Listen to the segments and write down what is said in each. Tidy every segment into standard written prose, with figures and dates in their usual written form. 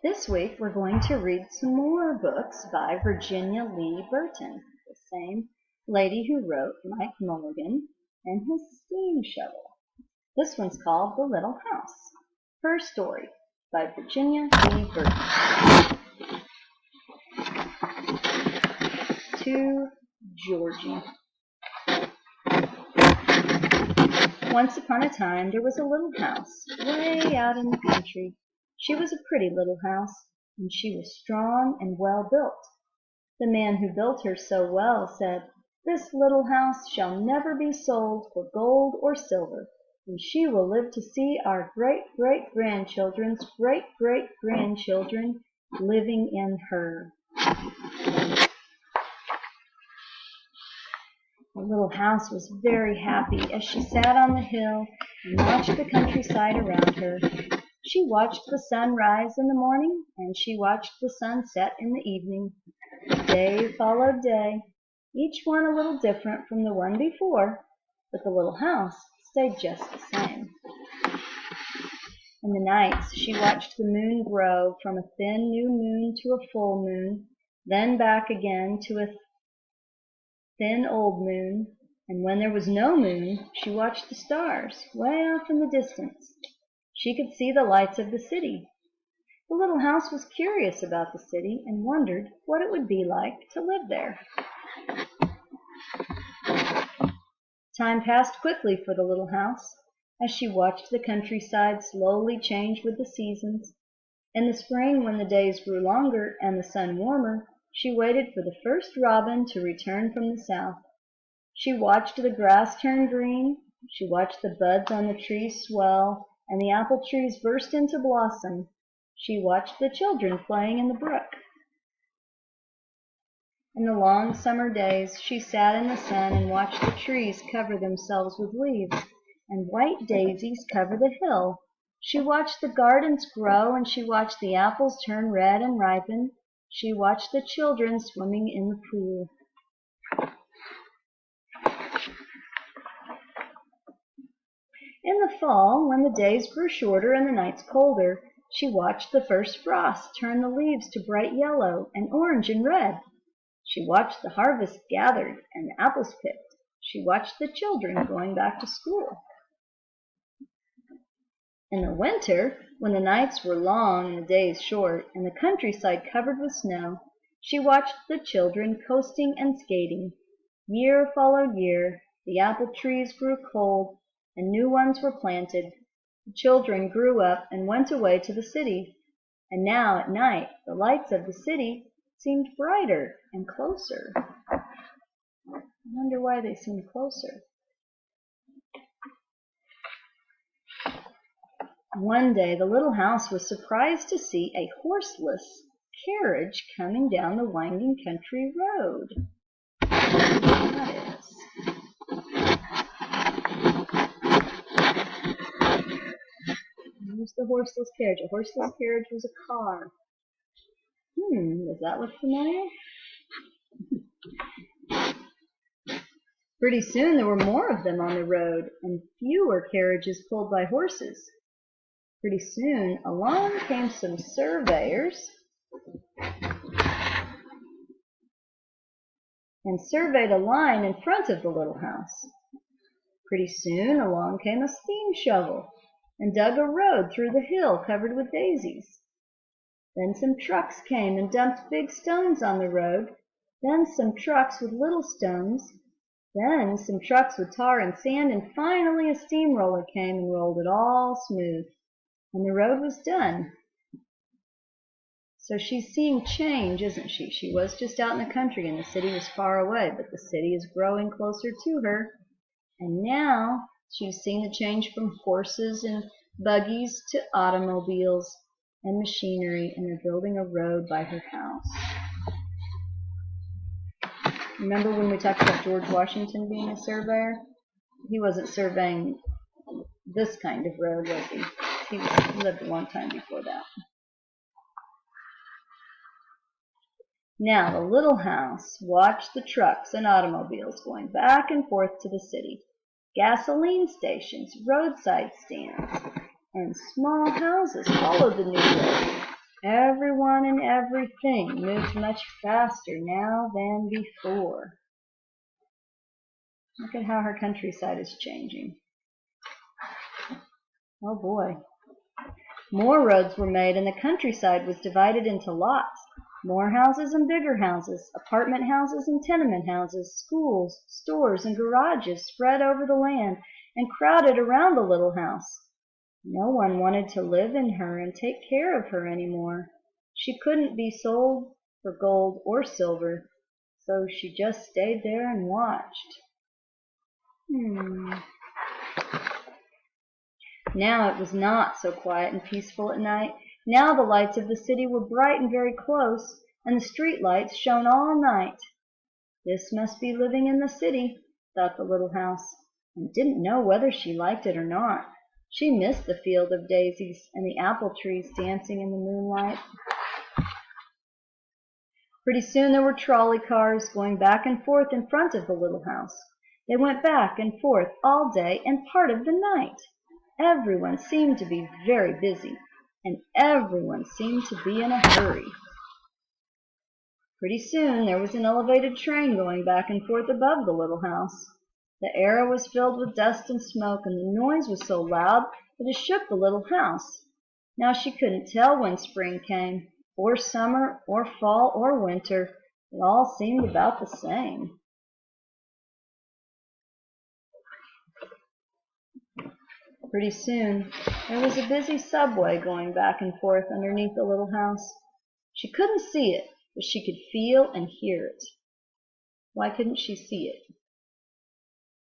This week we're going to read some more books by Virginia Lee Burton, the same lady who wrote Mike Mulligan and his steam shovel. This one's called The Little House. Her story by Virginia Lee Burton. To Georgie. Once upon a time there was a little house way out in the country. She was a pretty little house, and she was strong and well built. The man who built her so well said, "This little house shall never be sold for gold or silver, and she will live to see our great-great-grandchildren's great-great-grandchildren living in her." The little house was very happy as she sat on the hill and watched the countryside around her. She watched the sun rise in the morning, and she watched the sun set in the evening. Day followed day, each one a little different from the one before, but the little house stayed just the same. In the nights she watched the moon grow from a thin new moon to a full moon, then back again to a thin old moon, and when there was no moon, she watched the stars way off in the distance. She could see the lights of the city. The little house was curious about the city and wondered what it would be like to live there. Time passed quickly for the little house as she watched the countryside slowly change with the seasons. In the spring, when the days grew longer and the sun warmer, she waited for the first robin to return from the south. She watched the grass turn green. She watched the buds on the trees swell and the apple trees burst into blossom. She watched the children playing in the brook. In the long summer days, she sat in the sun and watched the trees cover themselves with leaves, and white daisies cover the hill. She watched the gardens grow, and she watched the apples turn red and ripen. She watched the children swimming in the pool. In the fall, when the days grew shorter and the nights colder, she watched the first frost turn the leaves to bright yellow and orange and red. She watched the harvest gathered and the apples picked. She watched the children going back to school. In the winter, when the nights were long and the days short, and the countryside covered with snow, she watched the children coasting and skating. Year followed year, the apple trees grew cold, and new ones were planted. The children grew up and went away to the city, and now at night the lights of the city seemed brighter and closer. I wonder why they seemed closer. One day the little house was surprised to see a horseless carriage coming down the winding country road. That is. Here's the horseless carriage. A horseless carriage was a car. Does that look familiar? Pretty soon there were more of them on the road, and fewer carriages pulled by horses. Pretty soon along came some surveyors and surveyed a line in front of the little house. Pretty soon along came a steam shovel and dug a road through the hill covered with daisies. Then some trucks came and dumped big stones on the road. Then some trucks with little stones. Then some trucks with tar and sand, and finally a steamroller came and rolled it all smooth. And the road was done. So she's seeing change, isn't she? She was just out in the country and the city was far away, but the city is growing closer to her. And now she's seeing the change from horses and buggies to automobiles and machinery, and they're building a road by her house. Remember when we talked about George Washington being a surveyor? He wasn't surveying this kind of road, was he? He lived a long time before that. Now the little house watched the trucks and automobiles going back and forth to the city. Gasoline stations, roadside stands, and small houses followed the new road. Everyone and everything moved much faster now than before. Look at how her countryside is changing. Oh boy. More roads were made, and the countryside was divided into lots. More houses and bigger houses, apartment houses and tenement houses, schools, stores, and garages spread over the land and crowded around the little house. No one wanted to live in her and take care of her anymore. She couldn't be sold for gold or silver, so she just stayed there and watched. Now it was not so quiet and peaceful at night. Now the lights of the city were bright and very close, and the street lights shone all night. This must be living in the city, thought the little house, and didn't know whether she liked it or not. She missed the field of daisies and the apple trees dancing in the moonlight. Pretty soon there were trolley cars going back and forth in front of the little house. They went back and forth all day and part of the night. Everyone seemed to be very busy, and everyone seemed to be in a hurry. Pretty soon there was an elevated train going back and forth above the little house. The air was filled with dust and smoke, and the noise was so loud that it shook the little house. Now she couldn't tell when spring came, or summer, or fall, or winter. It all seemed about the same. Pretty soon there was a busy subway going back and forth underneath the little house. She couldn't see it, but she could feel and hear it. Why couldn't she see it?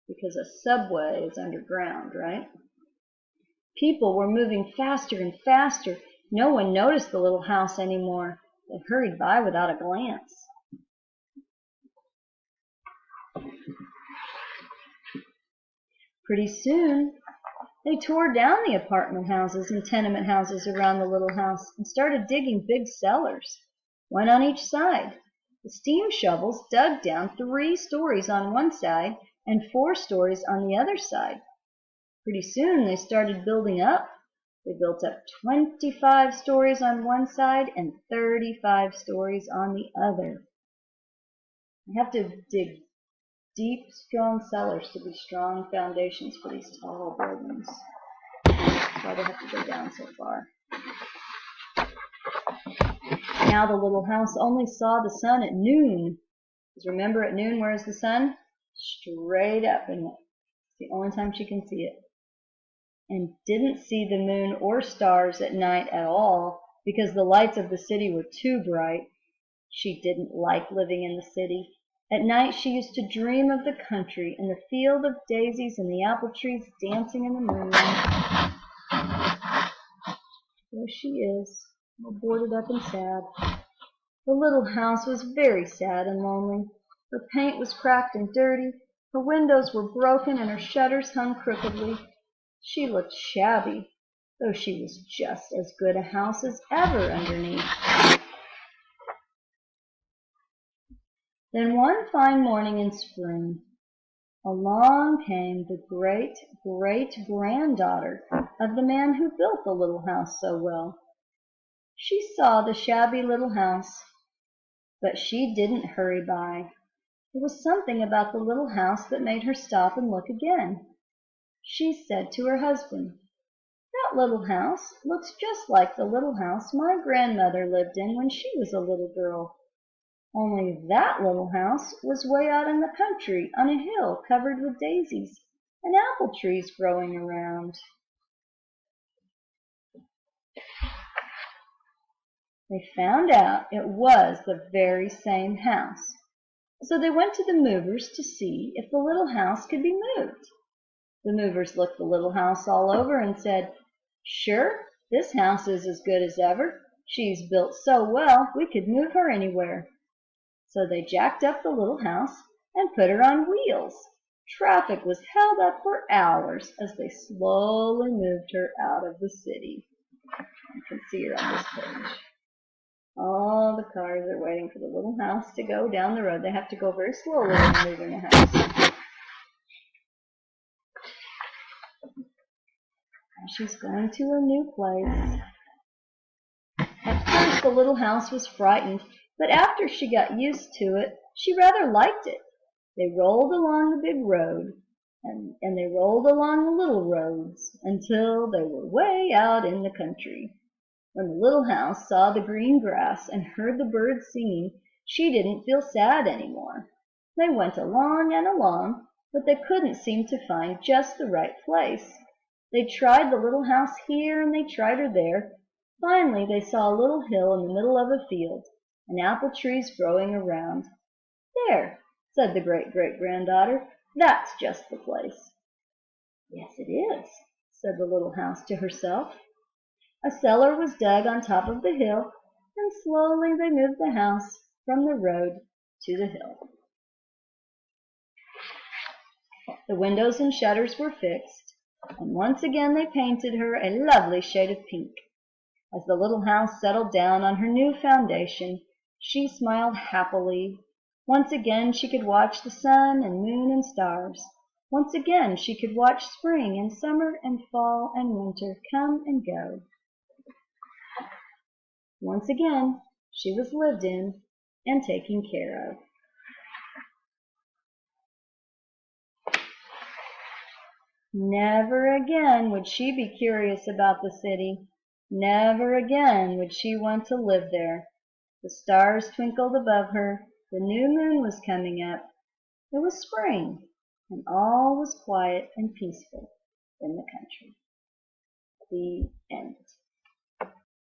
Because a subway is underground, right? People were moving faster and faster. No one noticed the little house anymore. They hurried by without a glance. Pretty soon they tore down the apartment houses and tenement houses around the little house and started digging big cellars, one on each side. The steam shovels dug down 3 stories on one side and 4 stories on the other side. Pretty soon they started building up. They built up 25 stories on one side and 35 stories on the other. You have to dig deep, strong cellars to be strong foundations for these tall buildings. That's why they have to go down so far. Now the little house only saw the sun at noon. Because remember, at noon, where is the sun? Straight up, and it's the only time she can see it. And didn't see the moon or stars at night at all because the lights of the city were too bright. She didn't like living in the city. At night she used to dream of the country and the field of daisies and the apple trees dancing in the moonlight. There she is, all boarded up and sad. The little house was very sad and lonely. Her paint was cracked and dirty, her windows were broken, and her shutters hung crookedly. She looked shabby, though she was just as good a house as ever underneath. Then one fine morning in spring, along came the great-great-granddaughter of the man who built the little house so well. She saw the shabby little house, but she didn't hurry by. There was something about the little house that made her stop and look again. She said to her husband, "That little house looks just like the little house my grandmother lived in when she was a little girl. Only that little house was way out in the country on a hill covered with daisies and apple trees growing around." They found out it was the very same house. So they went to the movers to see if the little house could be moved. The movers looked the little house all over and said, "Sure, this house is as good as ever. She's built so well we could move her anywhere." So they jacked up the little house and put her on wheels. Traffic was held up for hours as they slowly moved her out of the city. You can see her on this page. All the cars are waiting for the little house to go down the road. They have to go very slowly when they're moving the house. She's going to a new place. first the little house was frightened, but after she got used to it, she rather liked it. They rolled along the big road, and they rolled along the little roads until they were way out in the country. When the little house saw the green grass and heard the birds singing, she didn't feel sad any more. They went along and along, but they couldn't seem to find just the right place. They tried the little house here and they tried her there. Finally they saw a little hill in the middle of a field, and apple trees growing around. "There," said the great-great-granddaughter, "that's just the place." "Yes, it is," said the little house to herself. A cellar was dug on top of the hill, and slowly they moved the house from the road to the hill. The windows and shutters were fixed, and once again they painted her a lovely shade of pink. As the little house settled down on her new foundation, she smiled happily. Once again she could watch the sun and moon and stars. Once again she could watch spring and summer and fall and winter come and go. Once again she was lived in and taken care of. Never again would she be curious about the city. Never again would she want to live there. The stars twinkled above her. The new moon was coming up. It was spring, and all was quiet and peaceful in the country. The end.